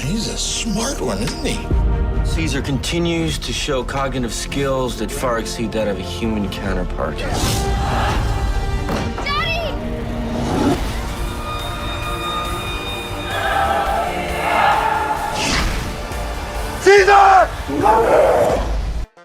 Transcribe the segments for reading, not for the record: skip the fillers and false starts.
He's a smart one, isn't he? Caesar continues to show cognitive skills that far exceed that of a human counterpart.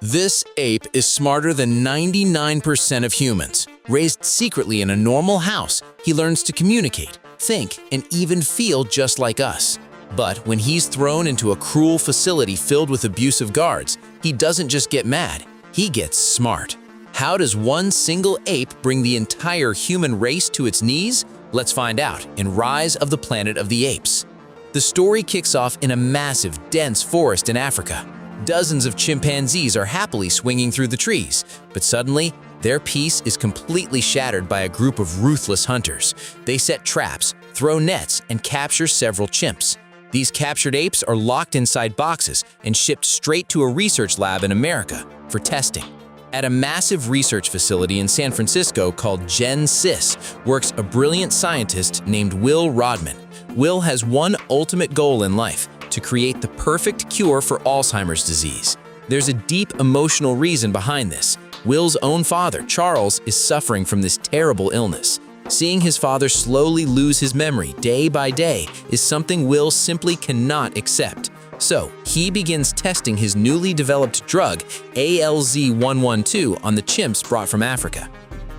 This ape is smarter than 99% of humans. Raised secretly in a normal house, he learns to communicate, think, and even feel just like us. But when he's thrown into a cruel facility filled with abusive guards, he doesn't just get mad, he gets smart. How does one single ape bring the entire human race to its knees? Let's find out in Rise of the Planet of the Apes. The story kicks off in a massive, dense forest in Africa. Dozens of chimpanzees are happily swinging through the trees, but suddenly, their peace is completely shattered by a group of ruthless hunters. They set traps, throw nets, and capture several chimps. These captured apes are locked inside boxes and shipped straight to a research lab in America for testing. At a massive research facility in San Francisco called Gen Sys works a brilliant scientist named Will Rodman. Will has one ultimate goal in life: to create the perfect cure for Alzheimer's disease. There's a deep emotional reason behind this. Will's own father, Charles, is suffering from this terrible illness. Seeing his father slowly lose his memory day by day is something Will simply cannot accept. So, he begins testing his newly developed drug, ALZ-112, on the chimps brought from Africa.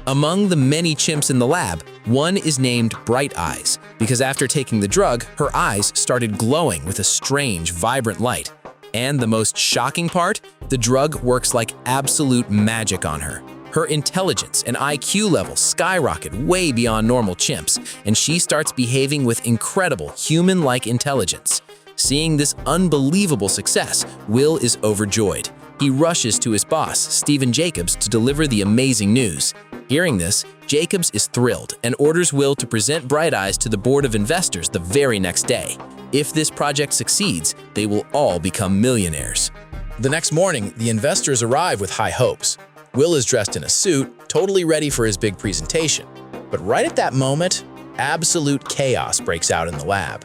Among the many chimps in the lab, one is named Bright Eyes, because after taking the drug, her eyes started glowing with a strange, vibrant light. And the most shocking part? The drug works like absolute magic on her. Her intelligence and IQ levels skyrocket way beyond normal chimps, and she starts behaving with incredible human-like intelligence. Seeing this unbelievable success, Will is overjoyed. He rushes to his boss, Stephen Jacobs, to deliver the amazing news. Hearing this, Jacobs is thrilled and orders Will to present Bright Eyes to the board of investors the very next day. If this project succeeds, they will all become millionaires. The next morning, the investors arrive with high hopes. Will is dressed in a suit, totally ready for his big presentation. But right at that moment, absolute chaos breaks out in the lab.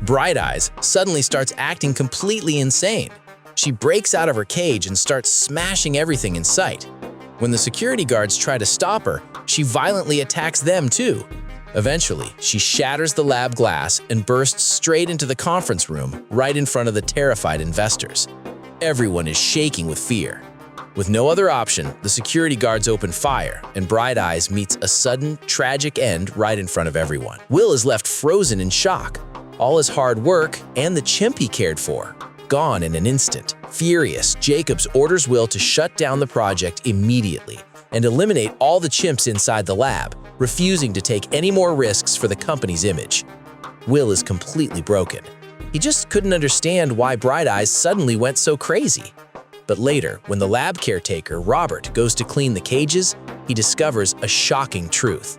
Bright Eyes suddenly starts acting completely insane. She breaks out of her cage and starts smashing everything in sight. When the security guards try to stop her, she violently attacks them too. Eventually, she shatters the lab glass and bursts straight into the conference room right in front of the terrified investors. Everyone is shaking with fear. With no other option, the security guards open fire, and Bright Eyes meets a sudden, tragic end right in front of everyone. Will is left frozen in shock. All his hard work and the chimp he cared for, gone in an instant. Furious, Jacobs orders Will to shut down the project immediately and eliminate all the chimps inside the lab, refusing to take any more risks for the company's image. Will is completely broken. He just couldn't understand why Bright Eyes suddenly went so crazy. But later, when the lab caretaker, Robert, goes to clean the cages, he discovers a shocking truth.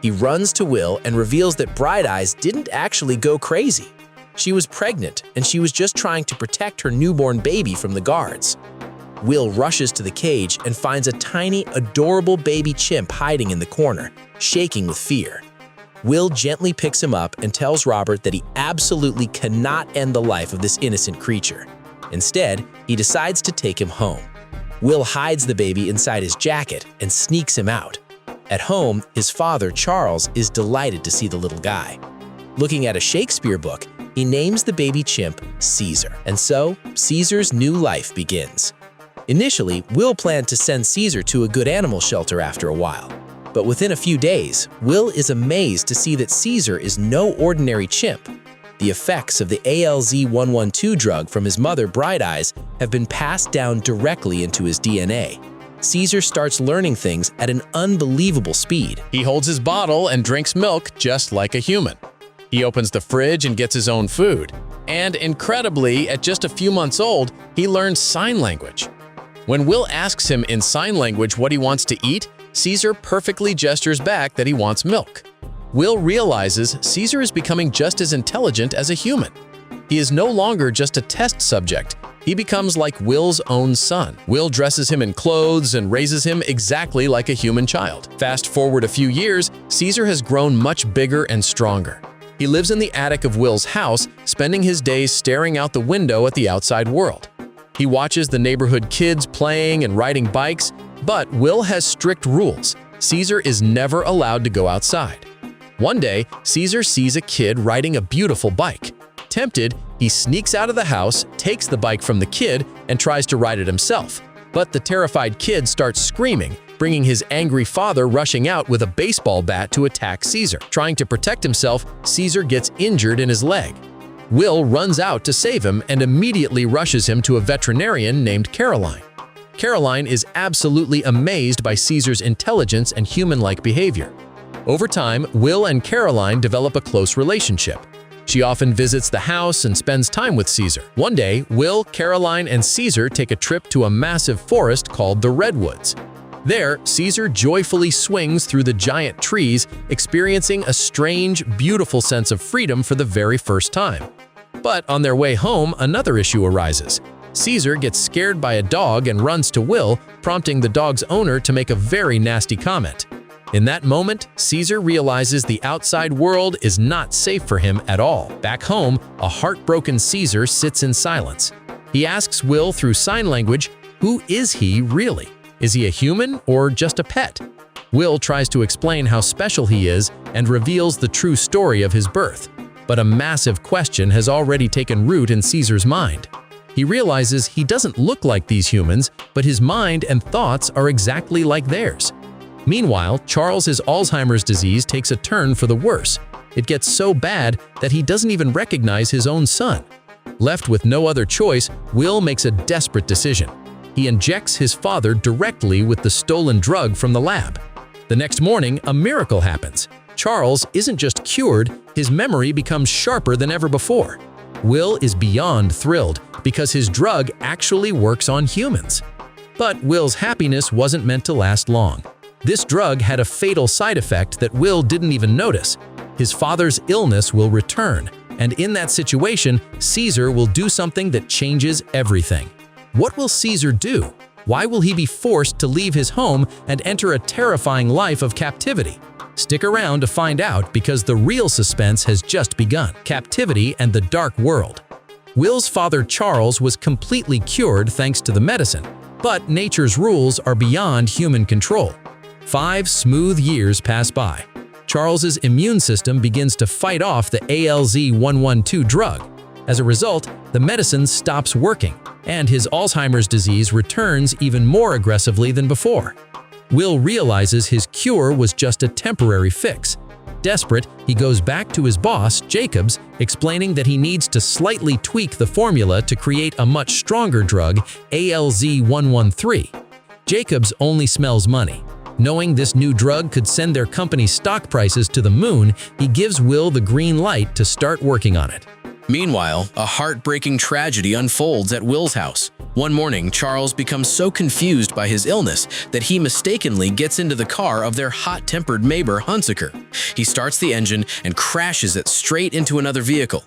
He runs to Will and reveals that Bright Eyes didn't actually go crazy. She was pregnant, and she was just trying to protect her newborn baby from the guards. Will rushes to the cage and finds a tiny, adorable baby chimp hiding in the corner, shaking with fear. Will gently picks him up and tells Robert that he absolutely cannot end the life of this innocent creature. Instead, he decides to take him home. Will hides the baby inside his jacket and sneaks him out. At home, his father, Charles, is delighted to see the little guy. Looking at a Shakespeare book, he names the baby chimp Caesar, and so Caesar's new life begins. Initially, Will planned to send Caesar to a good animal shelter after a while. But within a few days, Will is amazed to see that Caesar is no ordinary chimp. The effects of the ALZ-112 drug from his mother, Bright Eyes, have been passed down directly into his DNA. Caesar starts learning things at an unbelievable speed. He holds his bottle and drinks milk just like a human. He opens the fridge and gets his own food. And incredibly, at just a few months old, he learns sign language. When Will asks him in sign language what he wants to eat, Caesar perfectly gestures back that he wants milk. Will realizes Caesar is becoming just as intelligent as a human. He is no longer just a test subject. He becomes like Will's own son. Will dresses him in clothes and raises him exactly like a human child. Fast forward a few years, Caesar has grown much bigger and stronger. He lives in the attic of Will's house, spending his days staring out the window at the outside world. He watches the neighborhood kids playing and riding bikes, but Will has strict rules. Caesar is never allowed to go outside. One day, Caesar sees a kid riding a beautiful bike. Tempted, he sneaks out of the house, takes the bike from the kid, and tries to ride it himself. But the terrified kid starts screaming, bringing his angry father rushing out with a baseball bat to attack Caesar. Trying to protect himself, Caesar gets injured in his leg. Will runs out to save him and immediately rushes him to a veterinarian named Caroline. Caroline is absolutely amazed by Caesar's intelligence and human-like behavior. Over time, Will and Caroline develop a close relationship. She often visits the house and spends time with Caesar. One day, Will, Caroline, and Caesar take a trip to a massive forest called the Redwoods. There, Caesar joyfully swings through the giant trees, experiencing a strange, beautiful sense of freedom for the very first time. But on their way home, another issue arises. Caesar gets scared by a dog and runs to Will, prompting the dog's owner to make a very nasty comment. In that moment, Caesar realizes the outside world is not safe for him at all. Back home, a heartbroken Caesar sits in silence. He asks Will through sign language, who is he really? Is he a human or just a pet? Will tries to explain how special he is and reveals the true story of his birth. But a massive question has already taken root in Caesar's mind. He realizes he doesn't look like these humans, but his mind and thoughts are exactly like theirs. Meanwhile, Charles's Alzheimer's disease takes a turn for the worse. It gets so bad that he doesn't even recognize his own son. Left with no other choice, Will makes a desperate decision. He injects his father directly with the stolen drug from the lab. The next morning, a miracle happens. Charles isn't just cured, his memory becomes sharper than ever before. Will is beyond thrilled because his drug actually works on humans. But Will's happiness wasn't meant to last long. This drug had a fatal side effect that Will didn't even notice. His father's illness will return, and in that situation, Caesar will do something that changes everything. What will Caesar do? Why will he be forced to leave his home and enter a terrifying life of captivity? Stick around to find out because the real suspense has just begun. Captivity and the Dark World. Will's father Charles was completely cured thanks to the medicine, but nature's rules are beyond human control. 5 smooth years pass by. Charles's immune system begins to fight off the ALZ-112 drug. As a result, the medicine stops working, and his Alzheimer's disease returns even more aggressively than before. Will realizes his cure was just a temporary fix. Desperate, he goes back to his boss, Jacobs, explaining that he needs to slightly tweak the formula to create a much stronger drug, ALZ-113. Jacobs only smells money. Knowing this new drug could send their company's stock prices to the moon, he gives Will the green light to start working on it. Meanwhile, a heartbreaking tragedy unfolds at Will's house. One morning, Charles becomes so confused by his illness that he mistakenly gets into the car of their hot-tempered neighbor, Hunsaker. He starts the engine and crashes it straight into another vehicle.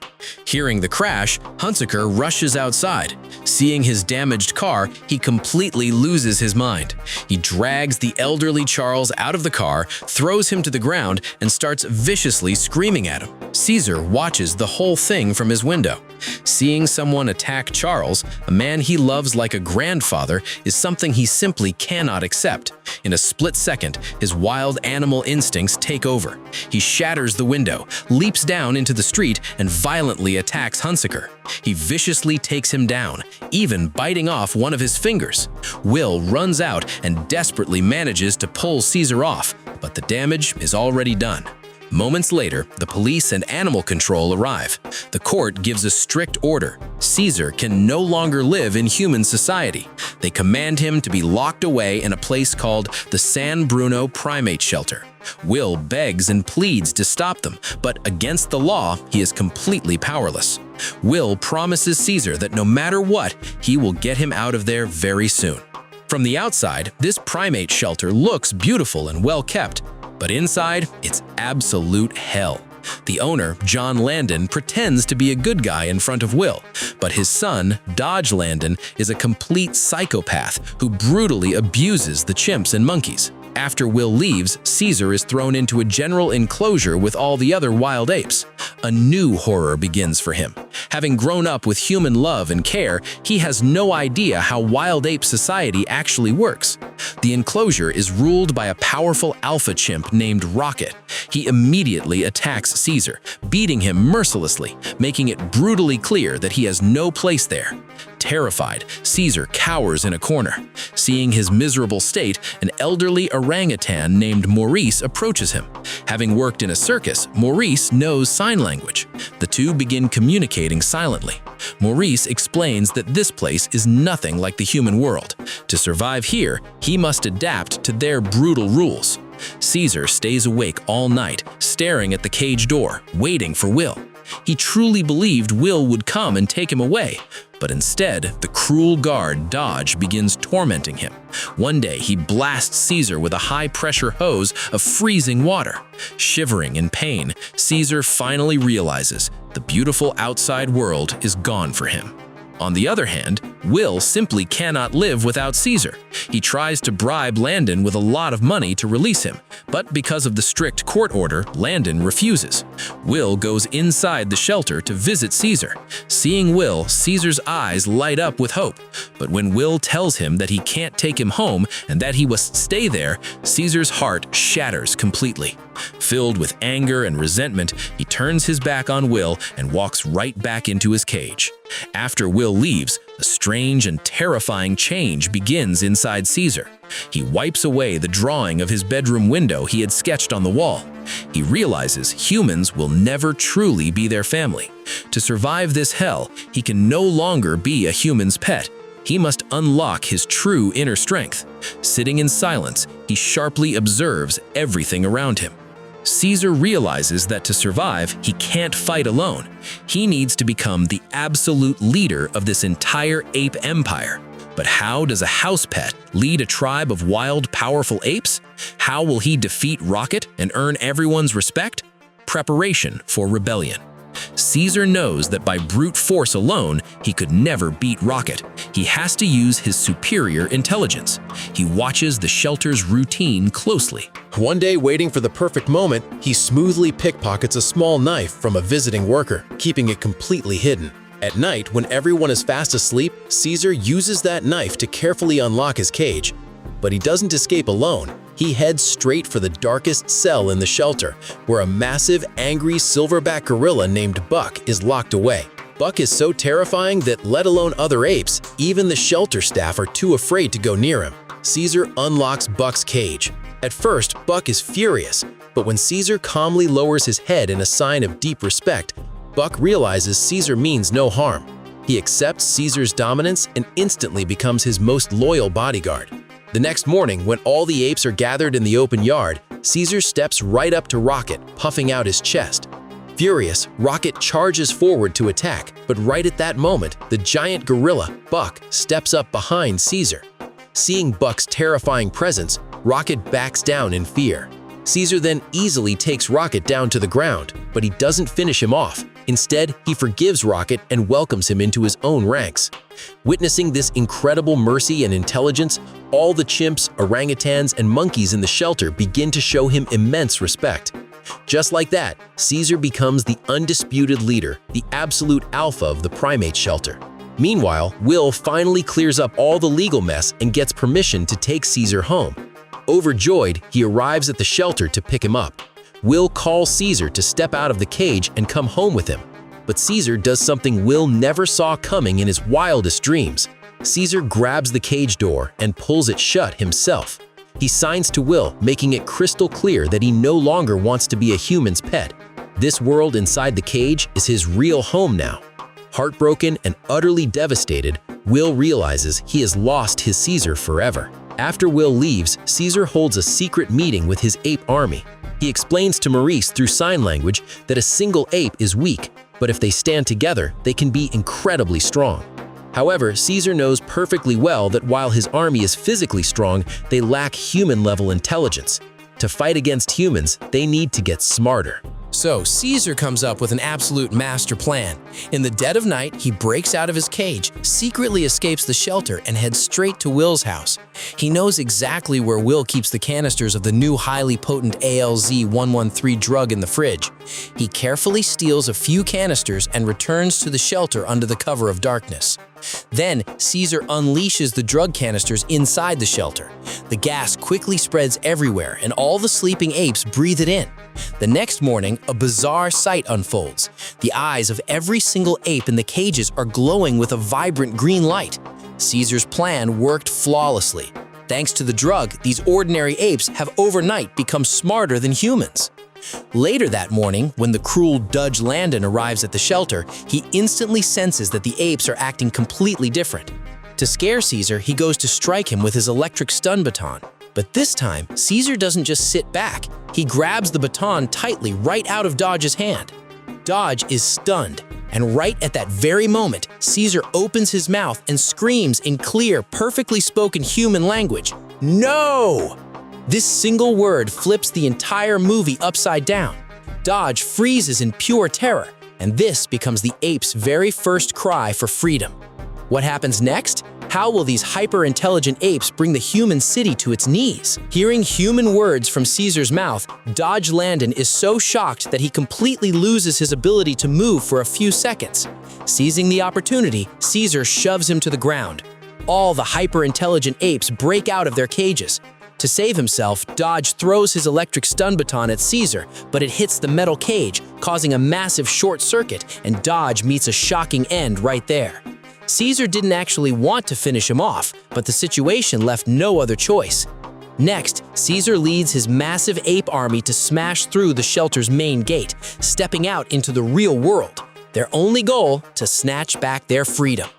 Hearing the crash, Hunsaker rushes outside. Seeing his damaged car, he completely loses his mind. He drags the elderly Charles out of the car, throws him to the ground, and starts viciously screaming at him. Caesar watches the whole thing from his window. Seeing someone attack Charles, a man he loves like a grandfather, is something he simply cannot accept. In a split second, his wild animal instincts take over. He shatters the window, leaps down into the street, and violently attacks Hunsaker. He viciously takes him down, even biting off one of his fingers. Will runs out and desperately manages to pull Caesar off, but the damage is already done. Moments later, the police and animal control arrive. The court gives a strict order. Caesar can no longer live in human society. They command him to be locked away in a place called the San Bruno Primate Shelter. Will begs and pleads to stop them, but against the law, he is completely powerless. Will promises Caesar that no matter what, he will get him out of there very soon. From the outside, this primate shelter looks beautiful and well kept, but inside, it's absolute hell. The owner, John Landon, pretends to be a good guy in front of Will, but his son, Dodge Landon, is a complete psychopath who brutally abuses the chimps and monkeys. After Will leaves, Caesar is thrown into a general enclosure with all the other wild apes. A new horror begins for him. Having grown up with human love and care, he has no idea how wild ape society actually works. The enclosure is ruled by a powerful alpha chimp named Rocket. He immediately attacks Caesar, beating him mercilessly, making it brutally clear that he has no place there. Terrified, Caesar cowers in a corner. Seeing his miserable state, an elderly orangutan named Maurice approaches him. Having worked in a circus, Maurice knows sign language. The two begin communicating silently. Maurice explains that this place is nothing like the human world. To survive here, he must adapt to their brutal rules. Caesar stays awake all night, staring at the cage door, waiting for Will. He truly believed Will would come and take him away, but instead, the cruel guard, Dodge, begins tormenting him. One day, he blasts Caesar with a high-pressure hose of freezing water. Shivering in pain, Caesar finally realizes the beautiful outside world is gone for him. On the other hand, Will simply cannot live without Caesar. He tries to bribe Landon with a lot of money to release him, but because of the strict court order, Landon refuses. Will goes inside the shelter to visit Caesar. Seeing Will, Caesar's eyes light up with hope. But when Will tells him that he can't take him home and that he must stay there, Caesar's heart shatters completely. Filled with anger and resentment, he turns his back on Will and walks right back into his cage. After Will leaves, a strange and terrifying change begins inside Caesar. He wipes away the drawing of his bedroom window he had sketched on the wall. He realizes humans will never truly be their family. To survive this hell, he can no longer be a human's pet. He must unlock his true inner strength. Sitting in silence, he sharply observes everything around him. Caesar realizes that to survive, he can't fight alone. He needs to become the absolute leader of this entire ape empire. But how does a house pet lead a tribe of wild, powerful apes? How will he defeat Rocket and earn everyone's respect? Preparation for rebellion. Caesar knows that by brute force alone, he could never beat Rocket. He has to use his superior intelligence. He watches the shelter's routine closely. One day, waiting for the perfect moment, he smoothly pickpockets a small knife from a visiting worker, keeping it completely hidden. At night, when everyone is fast asleep, Caesar uses that knife to carefully unlock his cage. But he doesn't escape alone. He heads straight for the darkest cell in the shelter, where a massive, angry silverback gorilla named Buck is locked away. Buck is so terrifying that, let alone other apes, even the shelter staff are too afraid to go near him. Caesar unlocks Buck's cage. At first, Buck is furious, but when Caesar calmly lowers his head in a sign of deep respect, Buck realizes Caesar means no harm. He accepts Caesar's dominance and instantly becomes his most loyal bodyguard. The next morning, when all the apes are gathered in the open yard, Caesar steps right up to Rocket, puffing out his chest. Furious, Rocket charges forward to attack, but right at that moment, the giant gorilla, Buck, steps up behind Caesar. Seeing Buck's terrifying presence, Rocket backs down in fear. Caesar then easily takes Rocket down to the ground, but he doesn't finish him off. Instead, he forgives Rocket and welcomes him into his own ranks. Witnessing this incredible mercy and intelligence, all the chimps, orangutans, and monkeys in the shelter begin to show him immense respect. Just like that, Caesar becomes the undisputed leader, the absolute alpha of the primate shelter. Meanwhile, Will finally clears up all the legal mess and gets permission to take Caesar home. Overjoyed, he arrives at the shelter to pick him up. Will calls Caesar to step out of the cage and come home with him. But Caesar does something Will never saw coming in his wildest dreams. Caesar grabs the cage door and pulls it shut himself. He signs to Will, making it crystal clear that he no longer wants to be a human's pet. This world inside the cage is his real home now. Heartbroken and utterly devastated, Will realizes he has lost his Caesar forever. After Will leaves, Caesar holds a secret meeting with his ape army. He explains to Maurice through sign language that a single ape is weak, but if they stand together, they can be incredibly strong. However, Caesar knows perfectly well that while his army is physically strong, they lack human-level intelligence. To fight against humans, they need to get smarter. So Caesar comes up with an absolute master plan. In the dead of night, he breaks out of his cage, secretly escapes the shelter, and heads straight to Will's house. He knows exactly where Will keeps the canisters of the new highly potent ALZ-113 drug in the fridge. He carefully steals a few canisters and returns to the shelter under the cover of darkness. Then, Caesar unleashes the drug canisters inside the shelter. The gas quickly spreads everywhere, and all the sleeping apes breathe it in. The next morning, a bizarre sight unfolds. The eyes of every single ape in the cages are glowing with a vibrant green light. Caesar's plan worked flawlessly. Thanks to the drug, these ordinary apes have overnight become smarter than humans. Later that morning, when the cruel Judge Landon arrives at the shelter, he instantly senses that the apes are acting completely different. To scare Caesar, he goes to strike him with his electric stun baton. But this time, Caesar doesn't just sit back. He grabs the baton tightly right out of Dodge's hand. Dodge is stunned, and right at that very moment, Caesar opens his mouth and screams in clear, perfectly spoken human language, "No!" This single word flips the entire movie upside down. Dodge freezes in pure terror, and this becomes the ape's very first cry for freedom. What happens next? How will these hyper-intelligent apes bring the human city to its knees? Hearing human words from Caesar's mouth, Dodge Landon is so shocked that he completely loses his ability to move for a few seconds. Seizing the opportunity, Caesar shoves him to the ground. All the hyper-intelligent apes break out of their cages. To save himself, Dodge throws his electric stun baton at Caesar, but it hits the metal cage, causing a massive short circuit, and Dodge meets a shocking end right there. Caesar didn't actually want to finish him off, but the situation left no other choice. Next, Caesar leads his massive ape army to smash through the shelter's main gate, stepping out into the real world. Their only goal, to snatch back their freedom.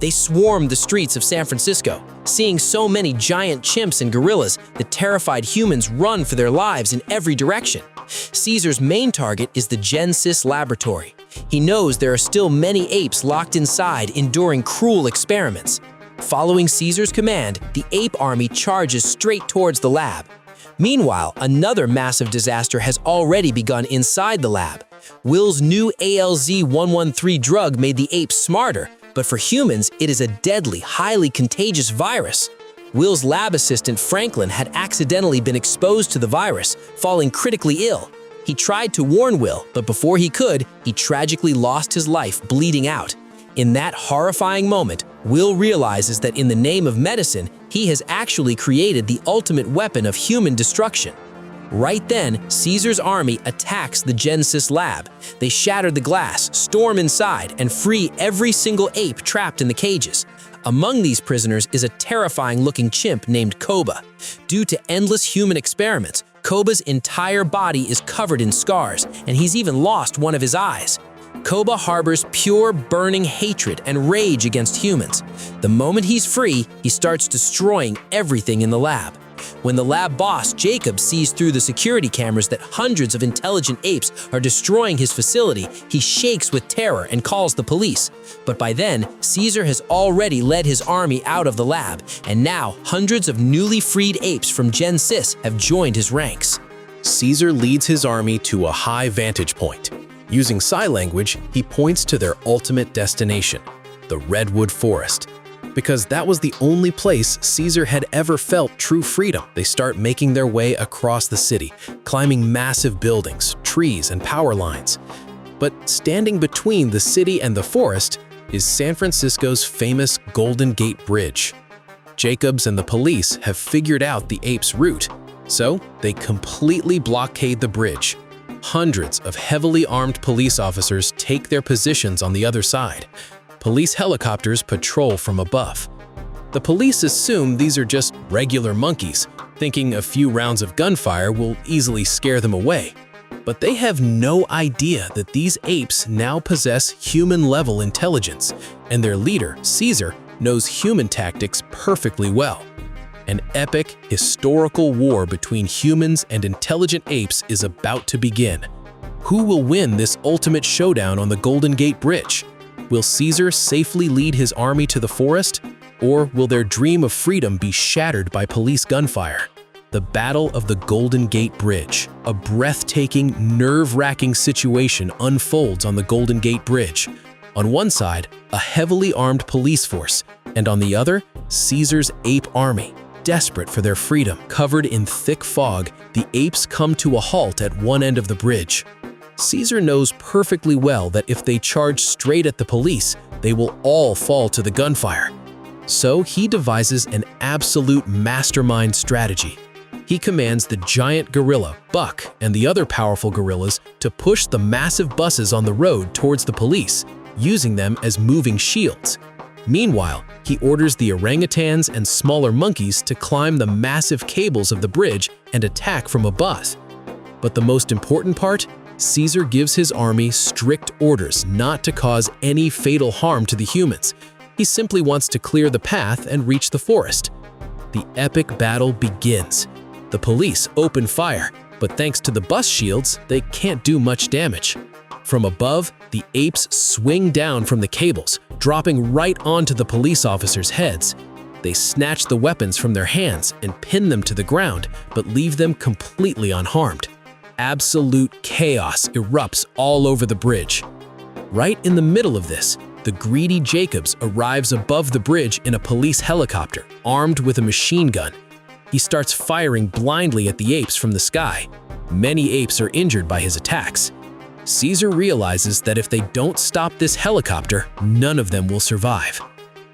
They swarmed the streets of San Francisco. Seeing so many giant chimps and gorillas, the terrified humans run for their lives in every direction. Caesar's main target is the Genesis laboratory. He knows there are still many apes locked inside, enduring cruel experiments. Following Caesar's command, the ape army charges straight towards the lab. Meanwhile, another massive disaster has already begun inside the lab. Will's new ALZ-113 drug made the apes smarter, but for humans, it is a deadly, highly contagious virus. Will's lab assistant, Franklin, had accidentally been exposed to the virus, falling critically ill. He tried to warn Will, but before he could, he tragically lost his life, bleeding out. In that horrifying moment, Will realizes that in the name of medicine, he has actually created the ultimate weapon of human destruction. Right then, Caesar's army attacks the Genesis lab. They shatter the glass, storm inside, and free every single ape trapped in the cages. Among these prisoners is a terrifying-looking chimp named Koba. Due to endless human experiments, Koba's entire body is covered in scars, and he's even lost one of his eyes. Koba harbors pure, burning hatred and rage against humans. The moment he's free, he starts destroying everything in the lab. When the lab boss, Jacob, sees through the security cameras that hundreds of intelligent apes are destroying his facility, he shakes with terror and calls the police. But by then, Caesar has already led his army out of the lab, and now hundreds of newly freed apes from Genesis have joined his ranks. Caesar leads his army to a high vantage point. Using sign language, he points to their ultimate destination, the Redwood Forest. Because that was the only place Caesar had ever felt true freedom. They start making their way across the city, climbing massive buildings, trees, and power lines. But standing between the city and the forest is San Francisco's famous Golden Gate Bridge. Jacobs and the police have figured out the apes' route, so they completely blockade the bridge. Hundreds of heavily armed police officers take their positions on the other side. Police helicopters patrol from above. The police assume these are just regular monkeys, thinking a few rounds of gunfire will easily scare them away. But they have no idea that these apes now possess human-level intelligence, and their leader, Caesar, knows human tactics perfectly well. An epic, historical war between humans and intelligent apes is about to begin. Who will win this ultimate showdown on the Golden Gate Bridge? Will Caesar safely lead his army to the forest, or will their dream of freedom be shattered by police gunfire? The Battle of the Golden Gate Bridge. A breathtaking, nerve-wracking situation unfolds on the Golden Gate Bridge. On one side, a heavily armed police force, and on the other, Caesar's ape army. Desperate for their freedom, covered in thick fog, the apes come to a halt at one end of the bridge. Caesar knows perfectly well that if they charge straight at the police, they will all fall to the gunfire. So he devises an absolute mastermind strategy. He commands the giant gorilla, Buck, and the other powerful gorillas to push the massive buses on the road towards the police, using them as moving shields. Meanwhile, he orders the orangutans and smaller monkeys to climb the massive cables of the bridge and attack from above. But the most important part? Caesar gives his army strict orders not to cause any fatal harm to the humans. He simply wants to clear the path and reach the forest. The epic battle begins. The police open fire, but thanks to the bus shields, they can't do much damage. From above, the apes swing down from the cables, dropping right onto the police officers' heads. They snatch the weapons from their hands and pin them to the ground, but leave them completely unharmed. Absolute chaos erupts all over the bridge. Right in the middle of this, the greedy Jacobs arrives above the bridge in a police helicopter, armed with a machine gun. He starts firing blindly at the apes from the sky. Many apes are injured by his attacks. Caesar realizes that if they don't stop this helicopter, none of them will survive.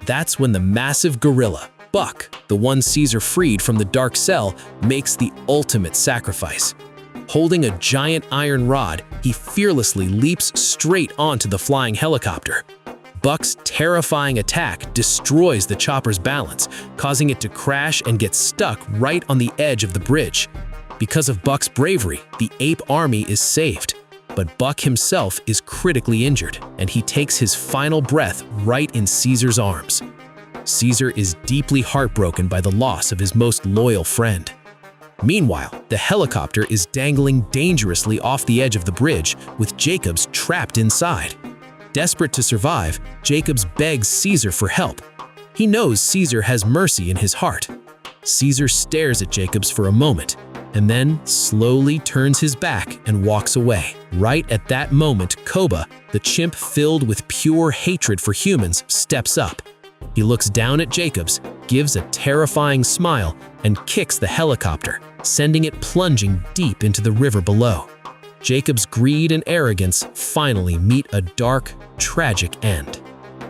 That's when the massive gorilla, Buck, the one Caesar freed from the dark cell, makes the ultimate sacrifice. Holding a giant iron rod, he fearlessly leaps straight onto the flying helicopter. Buck's terrifying attack destroys the chopper's balance, causing it to crash and get stuck right on the edge of the bridge. Because of Buck's bravery, the ape army is saved. But Buck himself is critically injured, and he takes his final breath right in Caesar's arms. Caesar is deeply heartbroken by the loss of his most loyal friend. Meanwhile, the helicopter is dangling dangerously off the edge of the bridge, with Jacobs trapped inside. Desperate to survive, Jacobs begs Caesar for help. He knows Caesar has mercy in his heart. Caesar stares at Jacobs for a moment, and then slowly turns his back and walks away. Right at that moment, Koba, the chimp filled with pure hatred for humans, steps up. He looks down at Jacobs, gives a terrifying smile, and kicks the helicopter, sending it plunging deep into the river below. Jacob's greed and arrogance finally meet a dark, tragic end.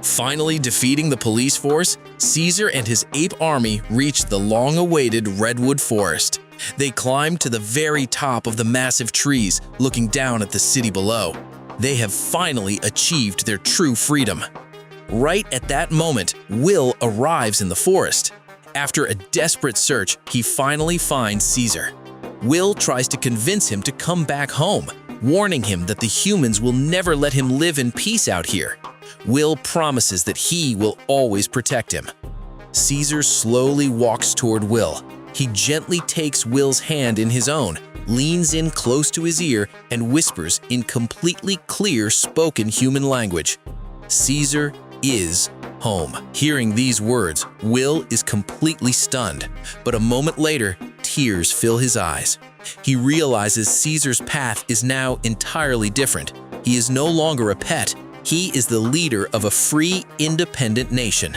Finally defeating the police force, Caesar and his ape army reached the long-awaited redwood forest. They climbed to the very top of the massive trees, looking down at the city below. They have finally achieved their true freedom. Right at that moment, Will arrives in the forest. After a desperate search, he finally finds Caesar. Will tries to convince him to come back home, warning him that the humans will never let him live in peace out here. Will promises that he will always protect him. Caesar slowly walks toward Will. He gently takes Will's hand in his own, leans in close to his ear, and whispers in completely clear spoken human language, "Caesar is home." Hearing these words, Will is completely stunned, but a moment later, tears fill his eyes. He realizes Caesar's path is now entirely different. He is no longer a pet. He is the leader of a free, independent nation.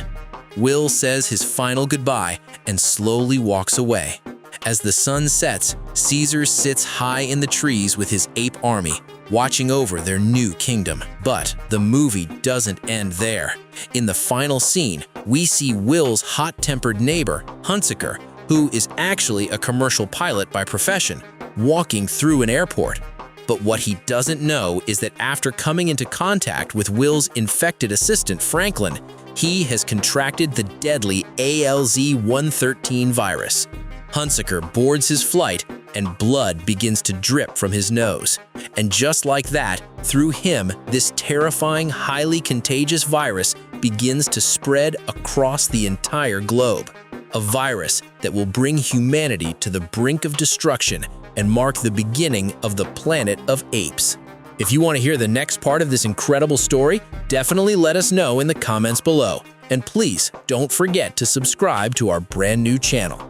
Will says his final goodbye and slowly walks away. As the sun sets, Caesar sits high in the trees with his ape army, watching over their new kingdom. But the movie doesn't end there. In the final scene, we see Will's hot-tempered neighbor, Hunsaker, who is actually a commercial pilot by profession, walking through an airport. But what he doesn't know is that after coming into contact with Will's infected assistant, Franklin, he has contracted the deadly ALZ-113 virus. Hunsaker boards his flight, and blood begins to drip from his nose. And just like that, through him, this terrifying, highly contagious virus begins to spread across the entire globe. A virus that will bring humanity to the brink of destruction and mark the beginning of the planet of apes. If you want to hear the next part of this incredible story, definitely let us know in the comments below. And please don't forget to subscribe to our brand new channel.